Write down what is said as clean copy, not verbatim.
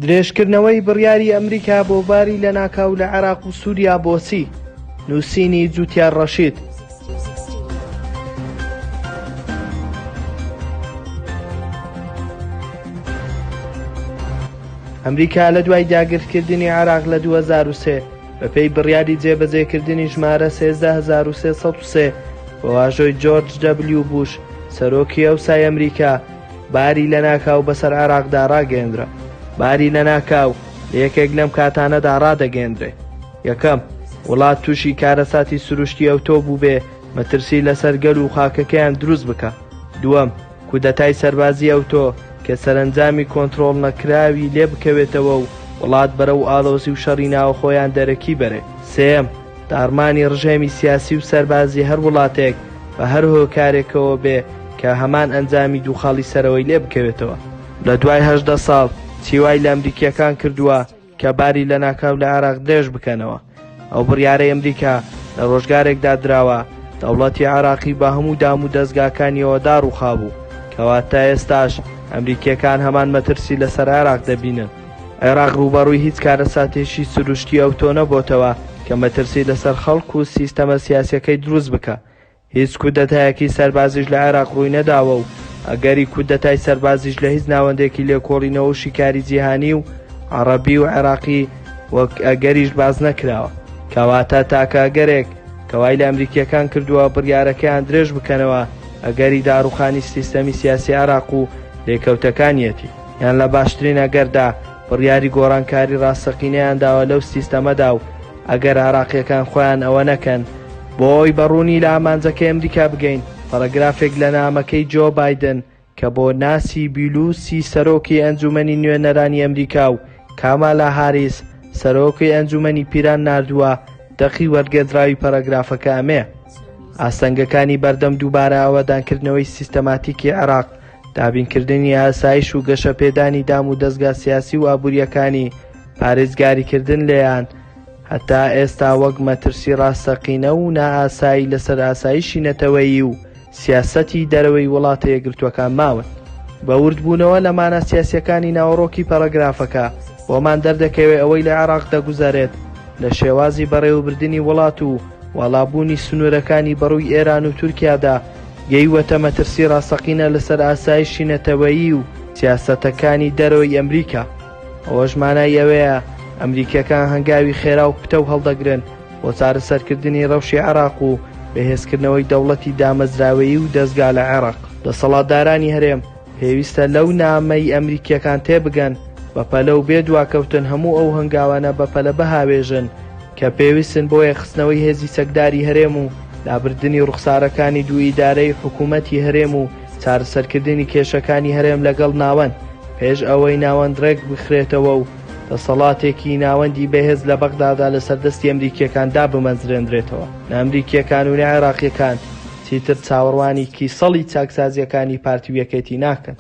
درێژکردنەوەی بڕیاری ئەمریکا بۆ باری لە ناکاو لە عێراق و سووریا بۆچی؟ نووسینی جوتیار ڕەشید. ئەمریکا لە دوای داگیرکردنی عێراق لە 2003 بەپێی بڕیاری جێبەجێکردنی ژمارە 13303 بە واژۆی جۆرج دەبلیو بوش سەرۆکی ئەوسای ئەمریکا باری لە ناکاو بەسەر عێراقدا ڕاگەیەندرا. باری لە ناکاو لە یەکێک لەم کاتانەدا ڕادەگەیەندرێ. یەکەم، وڵات تووشی کارەساتی سروشتی ئەوتۆ بوو بێ مەترسی لەسەر گەل و خاکەکەیان دروست بکە. دووەم، کودەتای سەربازی ئەوتۆ کە سەرنجامی کۆنتڕۆڵ نەکراوی لێ بکەوێتەوە و وڵات بەرەو ئاڵۆزی و شەڕی ناو خۆیان دەرەکی بەرێ. سێم، دارمانی ڕژێمی سیاسی و سەربازی هەر وڵاتێک بە هەر هۆکارێکەوە بێ کە هەمان ئەنجامی دووخاڵی سەرەوەی لێ بکەوێتەوە. لە دوای 18 ساڵ چیوای لە ئەمریکیەکان کردووە کە باری لە ناکاو لە عێراق درێژ بکەنەوە. ئەو بڕیارەی ئەمریکا لە ڕۆژگارێکدا دراوە دەوڵەتی عێراقی بە هەموو دام و دەستگاکانیەوە داڕووخابوو، کەواتە ئێستاش ئەمریکیەکان هەمان مەترسی لەسەر عێراق دەبینن. عێراق ڕووبەڕووی هیچ کارەساتێکی سروشتی ئەوتۆ نەبۆتەوە کە مەترسی لەسەر خەڵک و سیستەمە سیاسیەکەی دروست بکە. هیچ کودەتایەکی سەربازیش لە عێراق ڕووی نەداوە و ئەگەری کودەتای سەربازیش لە هیچ ناوەندێکی لێکۆڵینەوە و شیکاری جیهانی و عەرەبی و عێراقی وەک ئەگەریش باز نەکراوە. کەواتە تاکە ئەگەرێک کەوای لە ئەمریکیەکان کردووە بڕیارەکەیان درێژ بکەنەوە ئەگەری داڕوخانی سیستەمی سیاسی عێراق و لێکەوتەکانیەتی، یان لە باشترین ئەگەردا بڕیاری گۆڕانکاری ڕاستەقینەیان داوە لەو سیستەمەدا و ئەگەر عێراقیەکان خۆیان ئەوە نەکەن بۆی بەڕوونی لە ئامانجەکەی ئەمریکا بگەین. پەرەگرافێک لە نامەکەی جۆ بایدن کە بۆ ناسی بیلوسی سەرۆکی ئەنجومەنی نوێنەرانی ئەمریکا و کامالا هاریس سەرۆکی ئەنجومەنی پیران ناردووە دەقی وەرگێدراوی پەرەگرافەکە ئەمێ. ئاستەنگەکانی بەردەم دووبارە ئاوادانکردنەوەی سیستەماتیکی عێراق، دابینکردنی ئاسایش و گەشەپێدانی دام و دەستگا سیاسی و ئابوووریەکانی پارێزگاریکردن لێیان هەتا ئێستا وەک مەترسی ڕاستەقینە و نائاسایی لەسەر ئاسایشی نەتەوەیی و سیاسەتی دەرەوەی وڵاتە یەکگرتووەکان ماون. بە وردبوونەوە لە مانە سیاسیەکانی ناوەڕۆکی پەرەگرافەکە بۆمان دەردەکەوێت ئەوەی لە عێراق دەگوزارێت لە شێوازی بەڕێوەبردننی وڵات و وەڵابوونی سنوورەکانی بەڕووی ئێران و تورکیادا گەیوەتە مەترسی ڕاستەقینە لەسەر ئاسایشی نەتەوەیی و سیاسەتەکانی دەرەوەی ئەمریکا. ئەوەش مانای ئەوەیە ئەمریکیەکان هەنگاوی خێرا و پتە و هەڵدەگرن بۆ چارەسەرکردنی ڕەوشی عێراق و بەهێزکردنەوەی دەوڵەتی دامەزراوەیی و دەستگا لە عێراق. دەسەڵاتدارانی هەرێم پێویستە لەو نامەی ئەمریکیەکان تێبگەن بەپەلە و بێ دواکەوتن هەموو ئەو هەنگاوانە بەپەلە بەهاوێژن کە پێویستن بۆ یەخستنەوەی هێزی سەکداری هەرێم و لابردنی ڕوخسارەکانی دوو ئیدارەی حکوومەتی هەرێم و چارەسەرکردنی کێشەکانی هەرێم لەگەڵ ناوەند پێش ئەوەی ناوەند ڕێک بخرێتەوە و دەسەڵاتێکی ناوەندی بەهێز لە بەغدادا لە سەردەستی ئەمریکیەکاندا بمەنجرێنرێتەوە. نەمریکیەکان و عێراقیەکان چیتر چاوەڕوانی کیسەڵی چاکسازیەکانی پارتی و یەکێتی ناکەن.